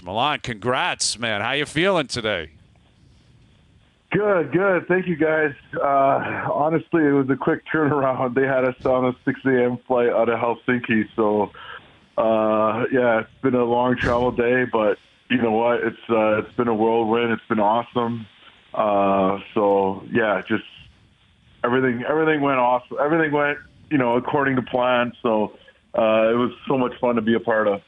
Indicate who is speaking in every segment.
Speaker 1: Milan, congrats, man. How you feeling today?
Speaker 2: Good. Thank you, guys. Honestly, it was a quick turnaround. They had us on a 6 a.m. flight out of Helsinki. So, it's been a long travel day, but you know what? It's been a whirlwind. It's been awesome. Just everything went awesome. Everything went, according to plan. So it was so much fun to be a part of.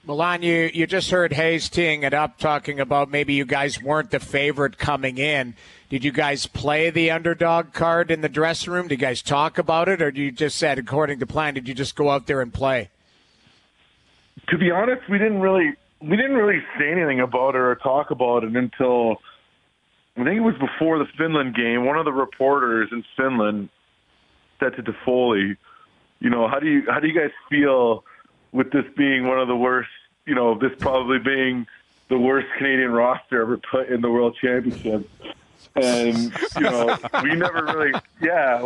Speaker 3: Milan, you just heard Hayes teeing it up, talking about maybe you guys weren't the favorite coming in. Did you guys play the underdog card in the dressing room? Did you guys talk about it, or did you just said according to plan? Did you just go out there and play?
Speaker 2: To be honest, we didn't really say anything about it or talk about it until I think it was before the Finland game. One of the reporters in Finland said to Toffoli, how do you guys feel with this being one of the worst, this probably being the worst Canadian roster ever put in the World Championship. And, we never really,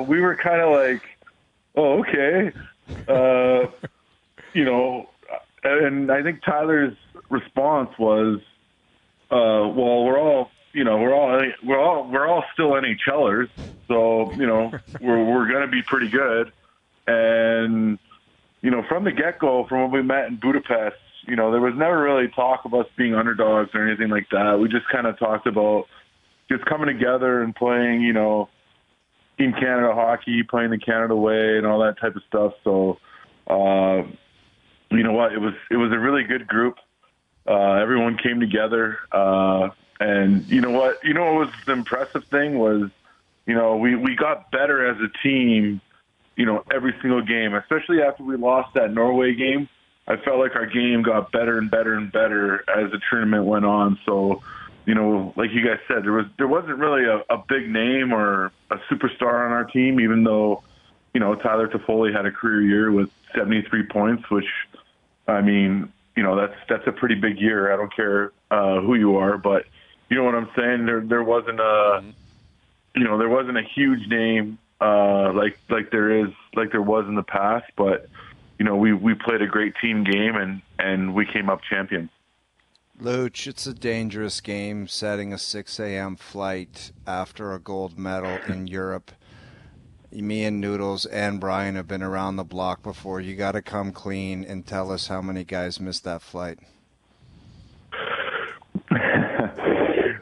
Speaker 2: we were kind of like, oh, okay. And I think Tyler's response was, well, we're all still NHLers. So, we're going to be pretty good. And, from the get-go, from when we met in Budapest, there was never really talk of us being underdogs or anything like that. We just kind of talked about just coming together and playing, Team Canada hockey, playing the Canada way and all that type of stuff. So, you know what? It was a really good group. Everyone came together. And you know what? What was the impressive thing was, we got better as a team, every single game, especially after we lost that Norway game. I felt like our game got better and better and better as the tournament went on. So, like you guys said, there wasn't really a big name or a superstar on our team, even though, Tyler Toffoli had a career year with 73 points, which, I mean, that's a pretty big year. I don't care who you are, but you know what I'm saying? There wasn't a huge name like there was in the past, but we played a great team game and we came up champions.
Speaker 4: Luch, it's a dangerous game setting a 6 a.m. flight after a gold medal in Europe. Me and Noodles and Brian have been around the block before. You got to come clean and tell us how many guys missed that flight.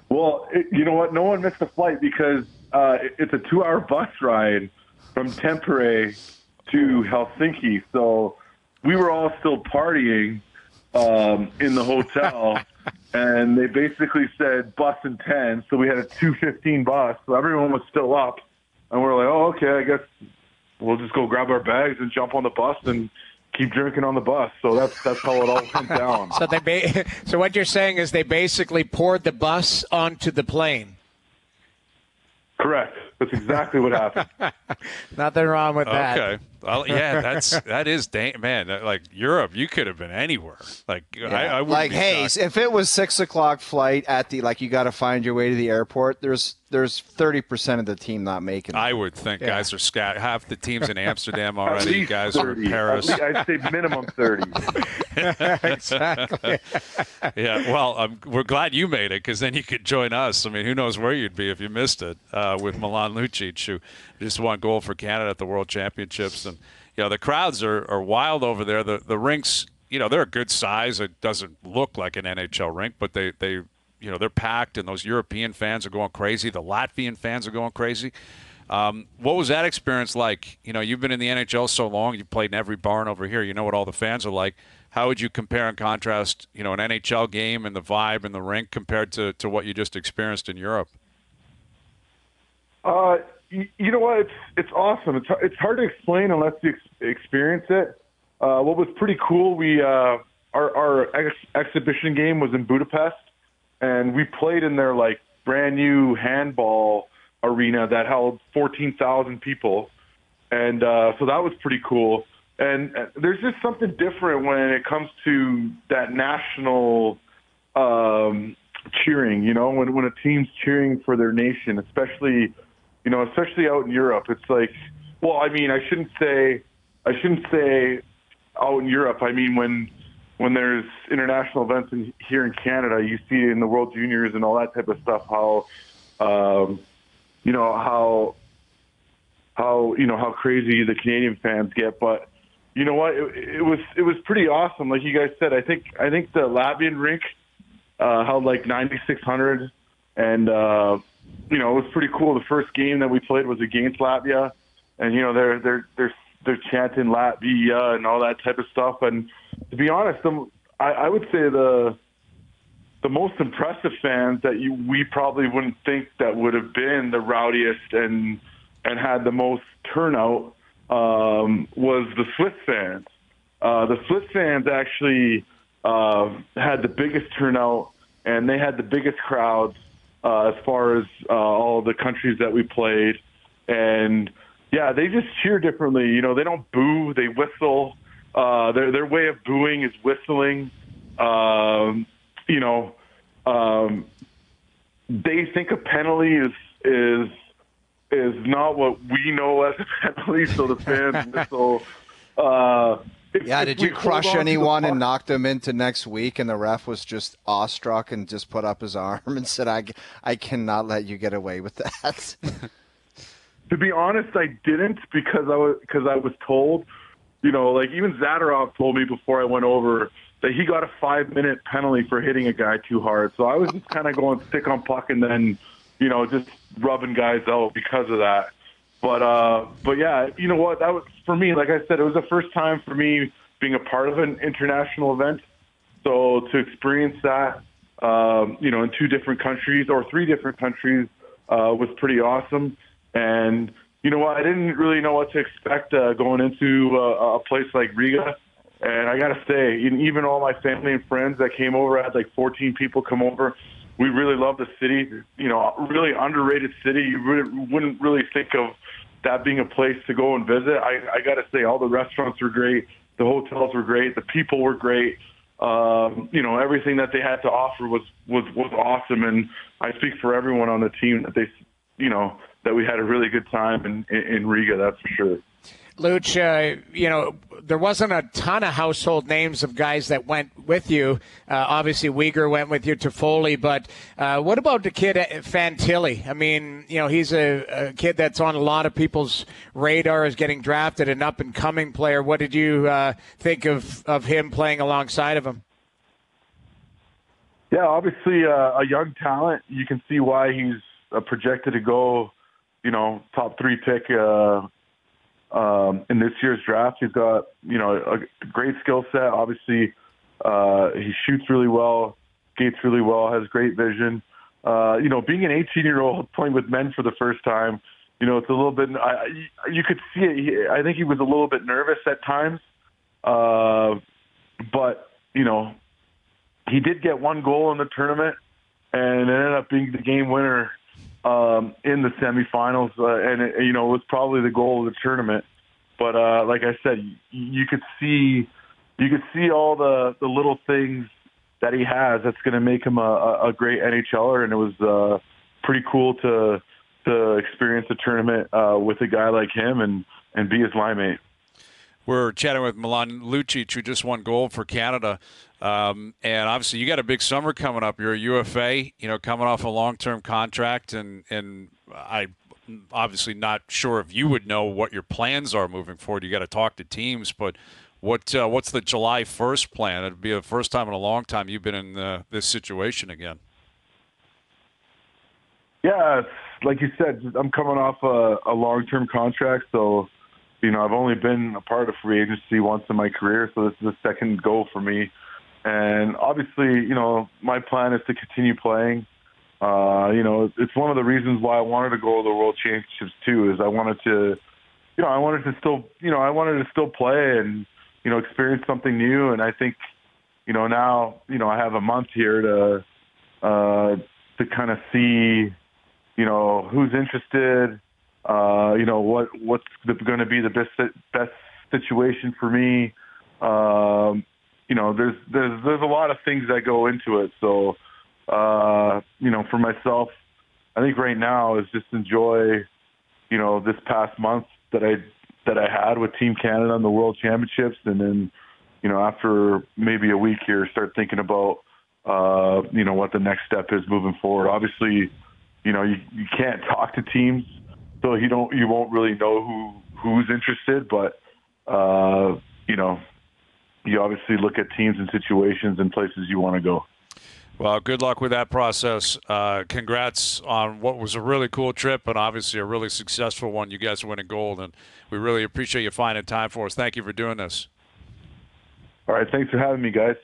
Speaker 2: Well, you know what? No one missed the flight because it's a 2-hour bus ride from Tampere to Helsinki. So we were all still partying in the hotel, and they basically said bus in 10. So we had a 2:15 bus. So everyone was still up. And we're like, oh, okay, I guess we'll just go grab our bags and jump on the bus and keep drinking on the bus. So that's how it all went down.
Speaker 3: So what you're saying is they basically poured the bus onto the plane.
Speaker 2: Correct. That's exactly what happened.
Speaker 3: Nothing wrong with that.
Speaker 1: Okay. Well, yeah, that is man. Like Europe, you could have been anywhere. Like I wouldn't
Speaker 4: like
Speaker 1: be
Speaker 4: Hayes,
Speaker 1: shocked.
Speaker 4: if it was 6 o'clock flight at the you got to find your way to the airport. There's 30% of the team not making it.
Speaker 1: I would think guys are scattered. Half the team's in Amsterdam already. You guys are in Paris.
Speaker 2: I'd say minimum 30.
Speaker 3: Exactly.
Speaker 1: Yeah. Well, we're glad you made it because then you could join us. I mean, who knows where you'd be if you missed it with Milan Lucic, who just won gold for Canada at the World Championships. And the crowds are wild over there. The rinks, they're a good size. It doesn't look like an NHL rink, but they're packed, and those European fans are going crazy. The Latvian fans are going crazy. What was that experience like? You've been in the NHL so long. You've played in every barn over here. You know what all the fans are like. How would you compare and contrast, an NHL game and the vibe in the rink compared to what you just experienced in Europe?
Speaker 2: You know what? It's awesome. It's hard to explain unless you experience it. What was pretty cool, our exhibition game was in Budapest, and we played in their brand new handball arena that held 14,000 people, and so that was pretty cool. And there's just something different when it comes to that national cheering. When a team's cheering for their nation, especially out in Europe. It's like, well, I mean, I shouldn't say out in Europe. I mean, when when there's international events here in Canada, you see in the World Juniors and all that type of stuff how how crazy the Canadian fans get. But you know what? It was pretty awesome. Like you guys said, I think the Latvian rink held like 9,600, and it was pretty cool. The first game that we played was against Latvia, and they're chanting Latvia and all that type of stuff. And to be honest, I would say the most impressive fans that we probably wouldn't think that would have been the rowdiest and had the most turnout was the Swiss fans. The Swiss fans actually had the biggest turnout, and they had the biggest crowds as far as all the countries that we played. And yeah, they just cheer differently. They don't boo; they whistle. Their way of booing is whistling. They think a penalty is not what we know as a penalty, so the fans whistle.
Speaker 4: Did you crush anyone and knock them into next week, and the ref was just awestruck and just put up his arm and said, I cannot let you get away with that?
Speaker 2: To be honest, I didn't because I was told, like even Zadorov told me before I went over that he got a 5-minute penalty for hitting a guy too hard. So I was just kind of going stick on puck and then, just rubbing guys out because of that. But yeah, you know what? That was for me. Like I said, it was the first time for me being a part of an international event. So to experience that, in 2 different countries or 3 different countries was pretty awesome. And you know what? I didn't really know what to expect going into a place like Riga. And I got to say, even all my family and friends that came over, I had like 14 people come over. We really love the city, really underrated city. You wouldn't really think of that being a place to go and visit. I got to say, all the restaurants were great. The hotels were great. The people were great. Everything that they had to offer was awesome. And I speak for everyone on the team that that we had a really good time in Riga, that's for sure.
Speaker 3: Luch, there wasn't a ton of household names of guys that went with you. Obviously, Uyghur went with you, Toffoli, but what about the kid Fantilli? I mean, he's a kid that's on a lot of people's radar as getting drafted, an up-and-coming player. What did you think of him playing alongside of him?
Speaker 2: Yeah, obviously a young talent. You can see why he's projected to go, top 3 pick in this year's draft. He's got, a great skill set. Obviously, he shoots really well, skates really well, has great vision. Being an 18-year-old playing with men for the first time, it's a little bit, you could see it. I think he was a little bit nervous at times. But, he did get 1 goal in the tournament, and it ended up being the game winner in the semifinals, and it was probably the goal of the tournament. But like I said, you could see all the little things that he has that's going to make him a great NHLer, and it was pretty cool to experience a tournament with a guy like him and be his line mate.
Speaker 1: We're chatting with Milan Lucic, who just won gold for Canada. And obviously you got a big summer coming up. You're a UFA, coming off a long-term contract, and I'm obviously not sure if you would know what your plans are moving forward. You got to talk to teams, but what's the July 1st plan? It'd be the first time in a long time you've been in this situation again.
Speaker 2: Yeah, it's, like you said, I'm coming off a long-term contract, so I've only been a part of free agency once in my career, so this is the second go for me. And obviously, my plan is to continue playing. It's one of the reasons why I wanted to go to the World Championships too, is I wanted to still play and, experience something new. And I think, now, I have a month here to kind of see, who's interested, what's going to be the best situation for me. There's a lot of things that go into it. So, for myself, I think right now is just enjoy, this past month that I had with Team Canada in the World Championships, and then, after maybe a week here, start thinking about, what the next step is moving forward. Obviously, you can't talk to teams, so you won't really know who's interested, but, you obviously look at teams and situations and places you want to go.
Speaker 1: Well, good luck with that process. Congrats on what was a really cool trip and obviously a really successful one. You guys winning gold, and we really appreciate you finding time for us. Thank you for doing this.
Speaker 2: All right. Thanks for having me, guys.